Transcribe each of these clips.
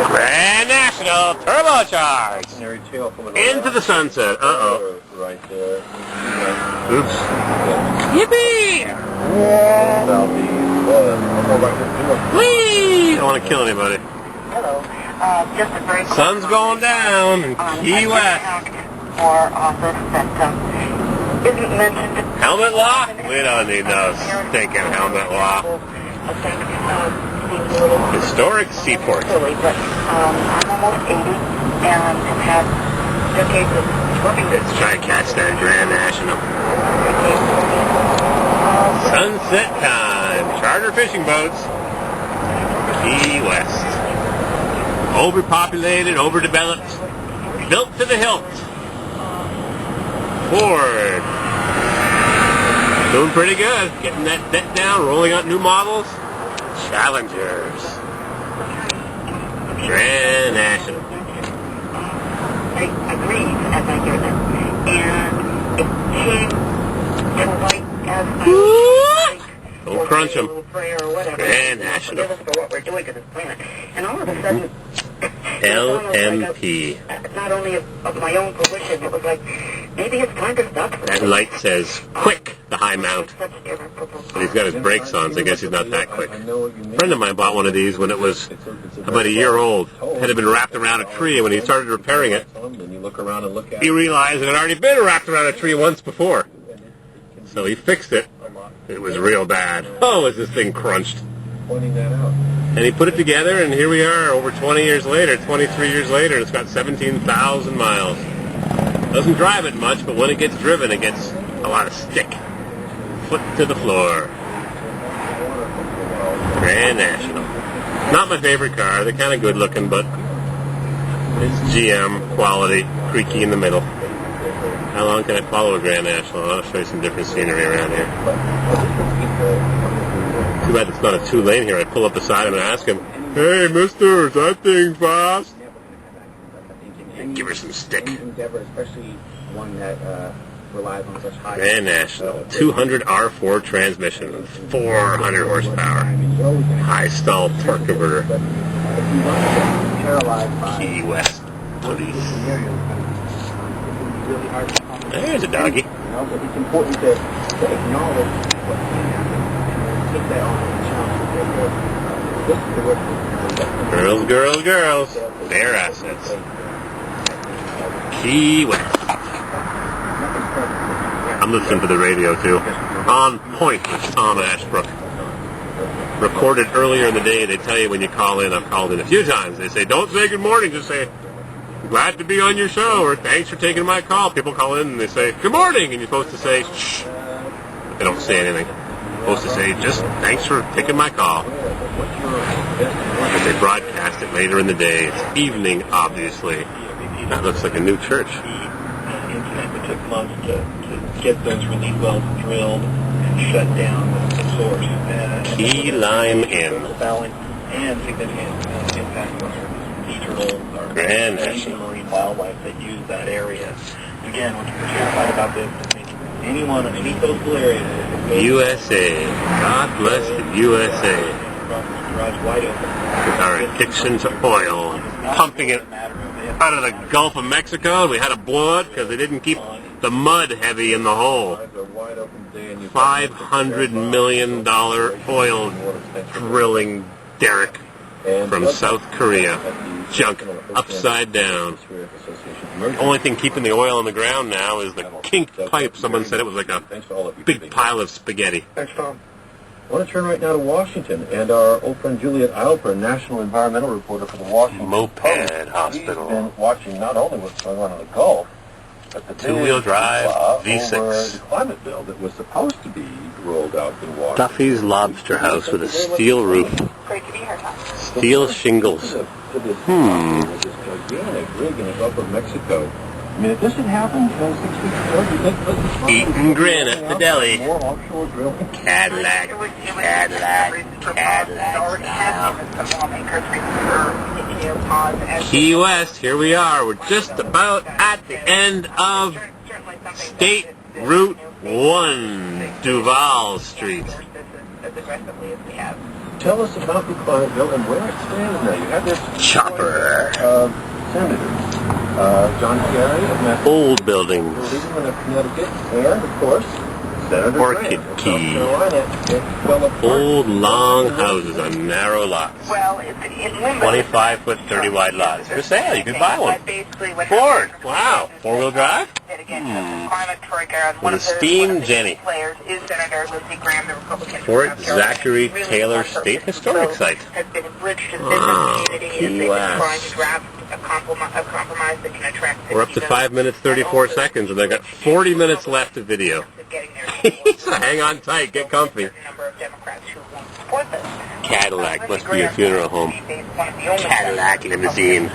Grand National turbocharged into the sunset. Uh-oh. Right there. Oops. Yippee! Whee! Don't want to kill anybody. Hello. Just a very quick Sun's going down in Key West. For office that isn't mentioned. Helmet law? We don't need no stinking helmet law. Historic seaport. But I'm almost 80 and have had decades of swimming. Let's try to catch that Grand National. Sunset time. Charter fishing boats. Key West. Overpopulated, overdeveloped. Built to the hilt. Ford. Doing pretty good. Getting that debt down, rolling out new models. Challengers. Grand National. I agreed as I hear that. And it came to light as I Don't crunch them. Grand National. For what we're doing to this planet. And all of a sudden, LMP. Not only of my own fruition, it was like, maybe it's time to stop. That light says, quick, the high mount. But he's got his brakes on, so I guess he's not that quick. A friend of mine bought one of these when it was about a year old. It had been wrapped around a tree, and when he started repairing it, he realized it had already been wrapped around a tree once before. So he fixed it. It was real bad. Oh, was this thing crunched. And he put it together, and here we are over 20 years later, 23 years later, and it's got 17,000 miles. Doesn't drive it much, but when it gets driven, it gets a lot of stick. Foot to the floor. Grand National. Not my favorite car. They're kind of good looking, but it's GM quality, creaky in the middle. How long can I follow a Grand National? I'll show you some different scenery around here. Too bad it's not a two-lane here. I pull up beside him and ask him, "Hey, mister, is that thing fast?" And give her some stick. Grand National, 200 R4 transmission, 400 horsepower, high stall torque converter. Key West Police. There's a doggy. It's important to acknowledge what can happen. Girls, girls, girls. Their assets. Key West. I'm listening to the radio too. On Point with Tom Ashbrook. Recorded earlier in the day. They tell you when you call in. I've called in a few times. They say, don't say good morning. Just say, glad to be on your show, or thanks for taking my call. People call in and they say, good morning. And you're supposed to say, shh. But they don't say anything. Supposed to say, just thanks for taking my call. Because they broadcast it later in the day. It's evening, obviously. That looks like a new church. It took months to get those relief wells drilled and shut down the source. Key Lime Inn. And significant impact on sea turtles, Grand National marine wildlife that use that area. Again, when you're terrified about this, I think anyone in any coastal area. USA. God bless the USA. With our addiction to oil, pumping it out of the Gulf of Mexico. We had to blow it because they didn't keep the mud heavy in the hole. $500 million oil drilling derrick from South Korea. Junk upside down. The only thing keeping the oil in the ground now is the kinked pipe. Someone said it was like a big pile of spaghetti. Thanks, Tom. I want to turn right now to Washington and our old friend Juliet Eilper, national environmental reporter for the Washington Moped Post. Hospital. She's been watching not only what's going on in the Gulf, but the two-wheel drive V6 over the climate bill that was supposed to be rolled out in Washington. Duffy's Lobster House with a steel roof. Great to be here, Tom. Steel shingles. To this gigantic rig in the Gulf of Mexico. I mean, if this had happened 6 weeks ago, Eating grin at the deli. More offshore drilling. Cadillac. Key West, here we are. We're just about at the end of State Route 1 Duval Street. As aggressively as we have. Tell us about the climate bill and where it stands now. You have this Chopper. senators, John Kerry of Massachusetts, Old buildings. Lieberman of Connecticut, and of course, Senator Orchid Graham of Key. South Carolina. Well, of course, Old long houses on narrow lots. Well, it's in limbo. 25 foot, 30 wide lots. For sale, you could buy one. But basically what Ford. happens- Wow. 4-wheel drive? That again, the climate troika, one With of a the steam one of the Jenny. players is Senator Lindsey Graham, the Republican. from Fort South Carolina. Zachary Really Taylor one person State who Historic both Site. has been enriched in Ah, business community Key as they've been West. trying to draft a compromise that can attract. We're up to 5 minutes, 34 seconds, and they've got 40 minutes left of video. So hang on tight, get comfy. Number of Democrats who won't support this. Cadillac must be a funeral home. Cadillac limousine.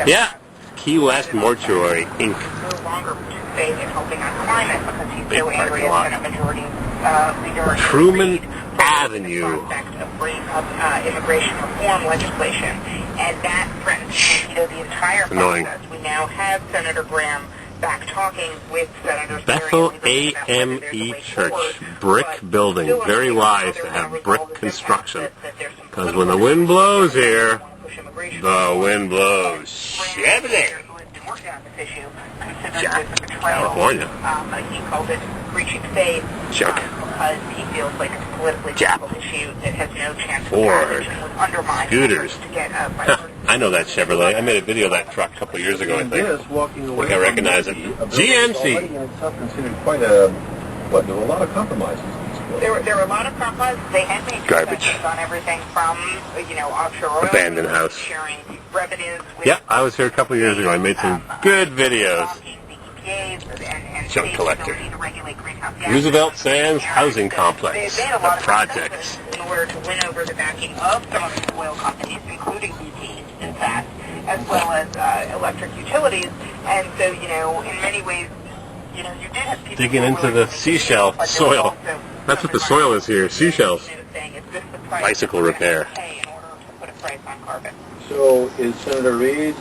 Yeah. Key West Mortuary, Inc. No longer participate in helping on climate because he's Big so angry parking lot. at Senate Majority Leader Truman Reid for Avenue. the prospect of bringing up immigration reform legislation, and that threatens to torpedo the entire Annoying. process. We now have Senator Graham back talking with Senators Bethel Kerry and Lieberman about whether there's a AME way Church, forward, brick but building, still very unsure wise how to they're gonna have resolve brick this construction. impasse, that there's some Because when the wind blows here, push immigration the wind blows. Chevrolet. California. He called it breaching faith Chuck. because he feels like it's a politically Jap. difficult issue that has no chance Ford. of passage and would undermine Scooters. efforts to get I know that Chevrolet. I made a video of that truck a couple of years ago, I think. Yes, walking away think I recognize it. from a building that's GMC. already in itself considered quite a, what, there were a lot of compromises in this place. There were a lot of compromises. They had made Garbage. concessions on everything from, offshore oil. Abandoned house. Sharing revenues with Yeah, I was here a couple of years ago. I made some good videos. and Junk states' collector. ability to regulate greenhouse gas. Roosevelt Sands Housing Complex. They made a lot The of projects. concessions in order to win over the backing of some of the oil companies, including BP, in fact, as well as electric utilities. And so, in many ways, you did have people Digging who were into willing the to seashell but there was soil. also That's what the some soil is here, seashells. saying, is this the price Bicycle we're repair. gonna pay in order to put a price on carbon? So is Senator Reid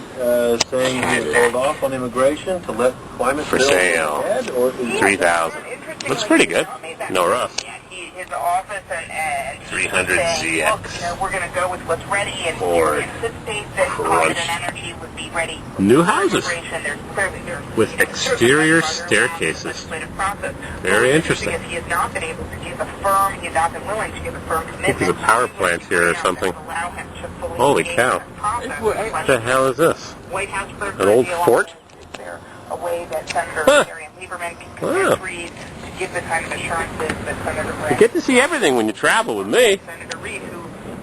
saying he would hold off on immigration to let climate For bill sale. ahead, or is 3,000. Looks pretty good. No rough. Yeah, his office and 300 saying, ZX. Look, we're going to go with what's ready, and Ford. we anticipate that Crunch. climate and energy would be ready. New for houses. immigration. There's With certainly exterior much under staircases. legislative process. Very interesting. Because he has not been able to give a firm, he has not been willing to give a firm commitment. think there's a power plant here or something. that would allow him to fully Holy engage cow. in the process. What the hell is this? White House An old fort? Is there a way that Senator Huh. Kerry and Lieberman can Wow. convince Reid to give the kind of assurances that Senator You Graham, get to see everything when you travel with me. Senator Reid, who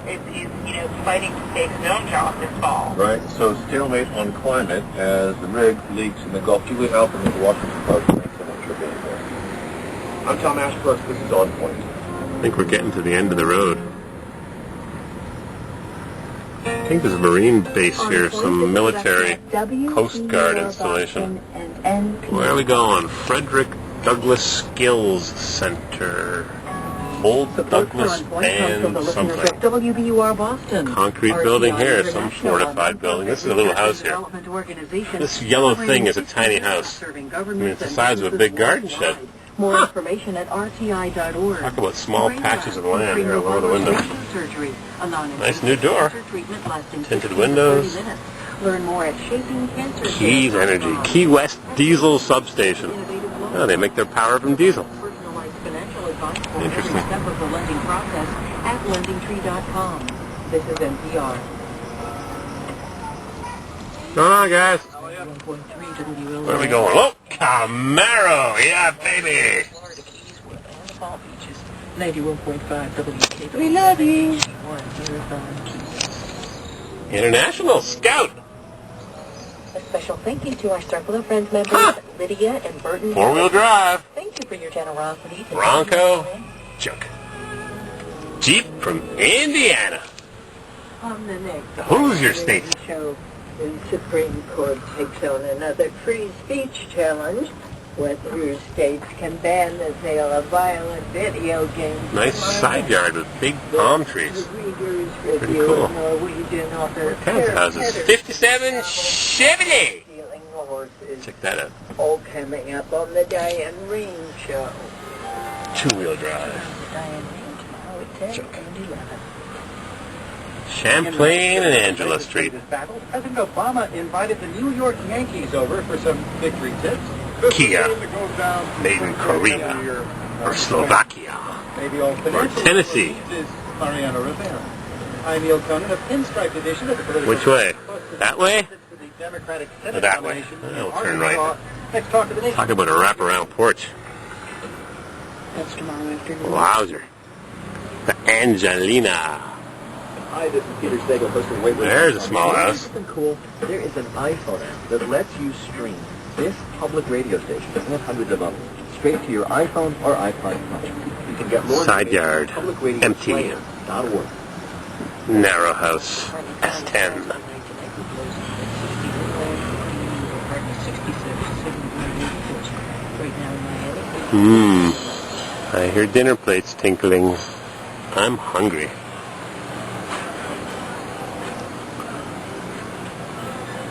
is fighting to save his own job this fall. right? So stalemate on climate as the rig leaks in the Gulf. Julie Alpin with the Washington Post. Thanks so much for being here. I'm Tom Ashbrook. This is On Point. I think we're getting to the end of the road. I think there's a Marine base here, some military Coast Guard installation. Where are we going? Frederick Douglass Skills Center. Old Douglas Band something. WBUR Boston. Concrete building here, some fortified building. This is a little house here. This yellow thing is a tiny house. I mean, it's the size of a big garden shed. More information at rti.org. Talk about small patches of land here below the window. Nice new door. Tinted windows. Learn more at Shaping Cancer. Keys Energy, Key West Diesel Substation. Oh, they make their power from diesel. Personalized financial advice for Interesting. every step of the lending process at lendingtree.com. This is NPR. What's going on, guys? 1.3 WLA. Where are we going? Oh, Camaro! Yeah, baby! Florida Keys with all the Palm Beaches. 91.5 WK. We love you. International Scout! A special thank you to our Circle of Friends members, Lydia and Burton. Four-wheel drive. Thank you for your generosity. to Bronco. Junk. Jeep from Indiana. On the next Who's your state? show, the Supreme Court takes on another free speech challenge. Whether states can ban the sale of violent video games. Nice side yard with big palm trees. The Reader's Pretty Review cool. of Norwegian author Townhouses. 57 Chevrolet. Stealing Lord course, is Check that out. all coming up on the Diane Rehm Show. Two-wheel drive. The Diane Rehm tomorrow at 10 Joke. and 11. Champlain and Angela Street. President Obama invited the New York Yankees over for some victory tips. Kia, made in Korea, or Slovakia, or Tennessee. This is Mariano Rivera. I'm Neil Conan, a pinstripe edition of the political. Which way? That way? For the Democratic Or Senate that way? nomination I'll in turn Arkansas. right. Let's talk to the nation. Talk about a wraparound porch. That's tomorrow afternoon. Wowzer. The Angelina. Hi, this is Peter Sagal, host of Wait. There's a small house. Something cool. There is an iPhone app that lets you stream this public radio station, and hundreds of them, straight to your iPhone or iPod Touch. You can get more Side information yard. at publicradioplayer.org. Empty. Narrow house. S10. I hear dinner plates tinkling. I'm hungry.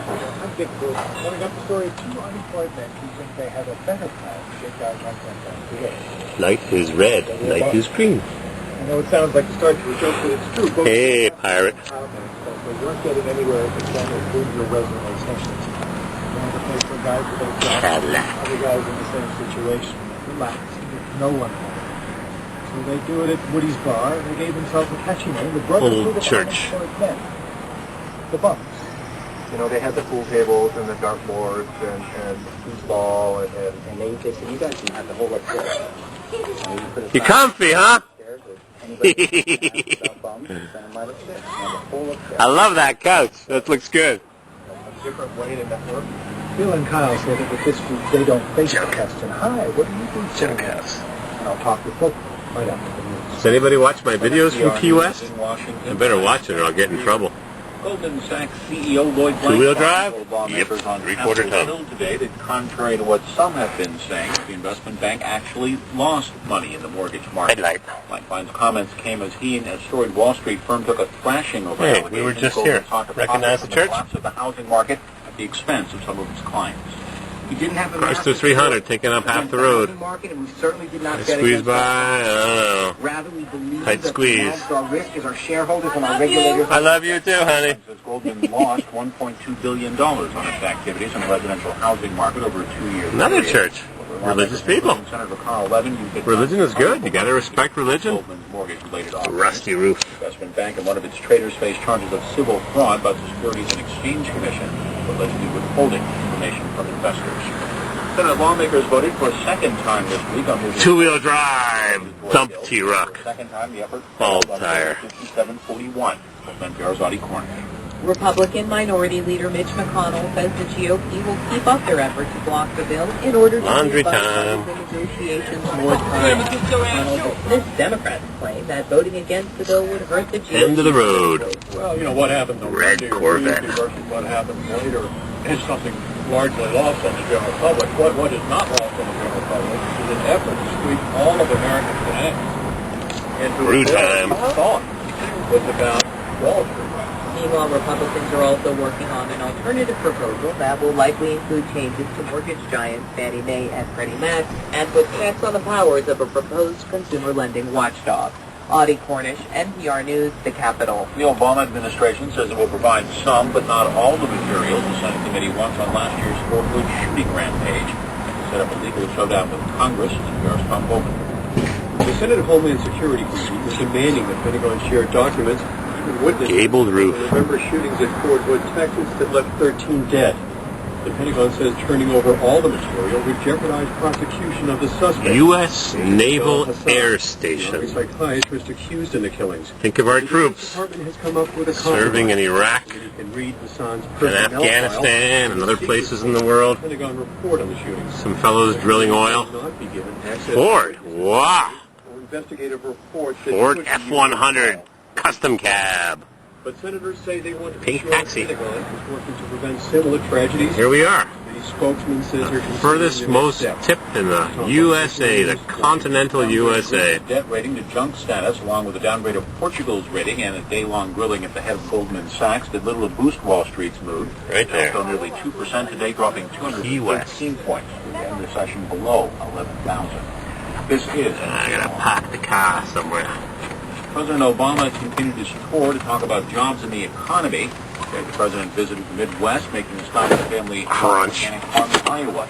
I'm Dick Bruce. Coming up, the story of two unemployed men who think they have a better plan to get guys like that today. Light is red. Light is green. I know it sounds like the start to a joke, but it's true. Both Hey, pirate. They weren't getting anywhere if they can't improve your resume sessions. One of the place for guys without jobs, Cadillac. other guys in the same situation. Relax. No one. So they do it at Woody's Bar, and they gave themselves a catchy name, the Brotherhood Old of church. Unemployed Men. The Bums. You know, they had the pool tables and the dartboards and foosball and they said, you guys can have the whole upstairs. You comfy, huh? I love that couch. That looks good. Different way to network. Bill and Kyle said that with this group, they don't face the question. Hi, what do you do? Junkhouse. And I'll talk with football right after the news. Does anybody watch my videos from Key West? In Washington. I better watch it or I'll get in trouble. Goldman Sachs CEO Lloyd Blankfein Two-wheel drive? told lawmakers Yep, on three-quarter Capitol ton. Hill today that contrary to what some have been saying, the investment bank actually lost money in the mortgage market. Headlight. Blankfein's comments came as he and a storied Wall Street firm took a thrashing over Hey, we allegations. were just Goldman here. sought to Recognize profit the from church? collapse of the housing market at the expense of some of its clients. He didn't have a Chrysler 300 taking up half the road. market, and we certainly did not I bet squeezed against by, that. I don't know. Rather, we believe Tight that squeeze. the managed our risk as our shareholders and our regulators. I love you too, honey. Says Goldman lost $1.2 billion on its activities in the residential housing market over a 2-year Another period. church. Religious people. Senator Carl Levin, you could Religion is good. You gotta respect religion. Goldman's mortgage-related offerings. Rusty roof. The investment bank and one of its traders face charges of civil fraud by the Securities and Exchange Commission for allegedly withholding information from investors. Senate lawmakers voted for a second time this week on moving Two-wheel drive. Dump T-Rock. For a second time, the effort Bald failed on tire. 5741. NPR's Audie Cornish. Republican Minority Leader Mitch McConnell says the GOP will keep up their effort to block the bill in order to Laundry give time. bipartisan negotiations more time. McConnell dismissed Democrats' claim that voting against the bill would hurt the GOP. End of the road. Well, you know, what happened on Red Monday or Corvette. Tuesday versus what happened later is something largely lost on the general public. What is not lost on the general public is an effort to sweep all of American finance into Brew a bill time. we thought was about Wall Street. Meanwhile, Republicans are also working on an alternative proposal that will likely include changes to mortgage giants Fannie Mae and Freddie Mac and put checks on the powers of a proposed consumer lending watchdog. Audie Cornish, NPR News, the Capitol. The Obama administration says it will provide some, but not all, the materials the Senate committee wants on last year's Fort Hood shooting rampage. It set up a legal showdown with Congress. NPR's Tom Bowman. The Senate Homeland Security Committee is demanding that Pentagon share documents even witnesses Gabled roof. the November shootings at Fort Hood, Texas that left 13 dead. The Pentagon says turning over all the material would jeopardize prosecution of the suspect. U.S. Naval Hassan, Air the Army Station. psychiatrist accused in the killings. Think of our The troops Defense Department has come up with a serving in Iraq You can read Hassan's and personnel Afghanistan file. and other places in the world. Pentagon report on the shootings. Some fellows drilling oil. Will not be given access Ford. Wow. or investigative reports that Ford could be F-100 custom cab. But senators say they want to be Pink sure taxi. the Pentagon is working to prevent similar tragedies Here we are. in The spokesman says they're considering Furthest the next most step. tip in the USA, the continental USA. Debt rating to junk status, along with a downgrade of Portugal's rating and a day-long grilling at the head of Goldman Sachs, did little to boost Wall Street's mood. Right there. Fell nearly 2% today, dropping Key West. 213 points. The end of the session below 11,000. This is. I gotta park the car somewhere. President Obama continued his tour to talk about jobs and the economy. The president visited the Midwest, making a stop at the family Crunch. organic farm in Iowa.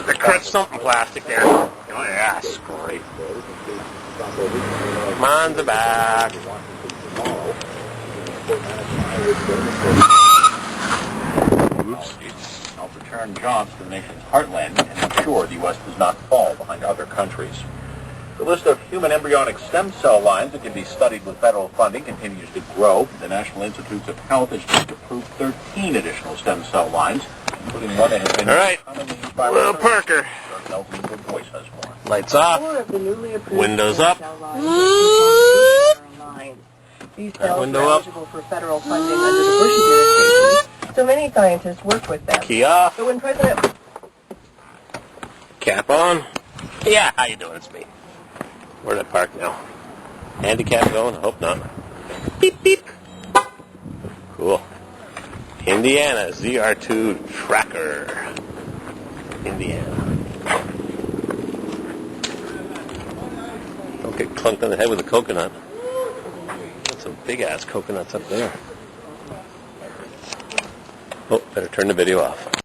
I crushed something plastic there. Oh yeah, that's great. Come on the back. Oops. Help return jobs to the nation's heartland and ensure the U.S. does not fall behind other countries. The list of human embryonic stem cell lines that can be studied with federal funding continues to grow. The National Institutes of Health has just approved 13 additional stem cell lines, including one that has been All right, commonly used by Little researchers. Parker. Elton Good Voice has more. Lights off. Four of the newly approved Windows stem up. cell lines are lines. These cells window are up. eligible for federal funding under the Bush administration, so many scientists work with them. Key off. So when President Cap on. Yeah, how you doing? It's me. Where'd I park now? Handicap going? I hope not. Beep, beep. Cool. Indiana, ZR2 Tracker. Indiana. Don't get clunked on the head with a coconut. Got some big-ass coconuts up there. Oh, better turn the video off.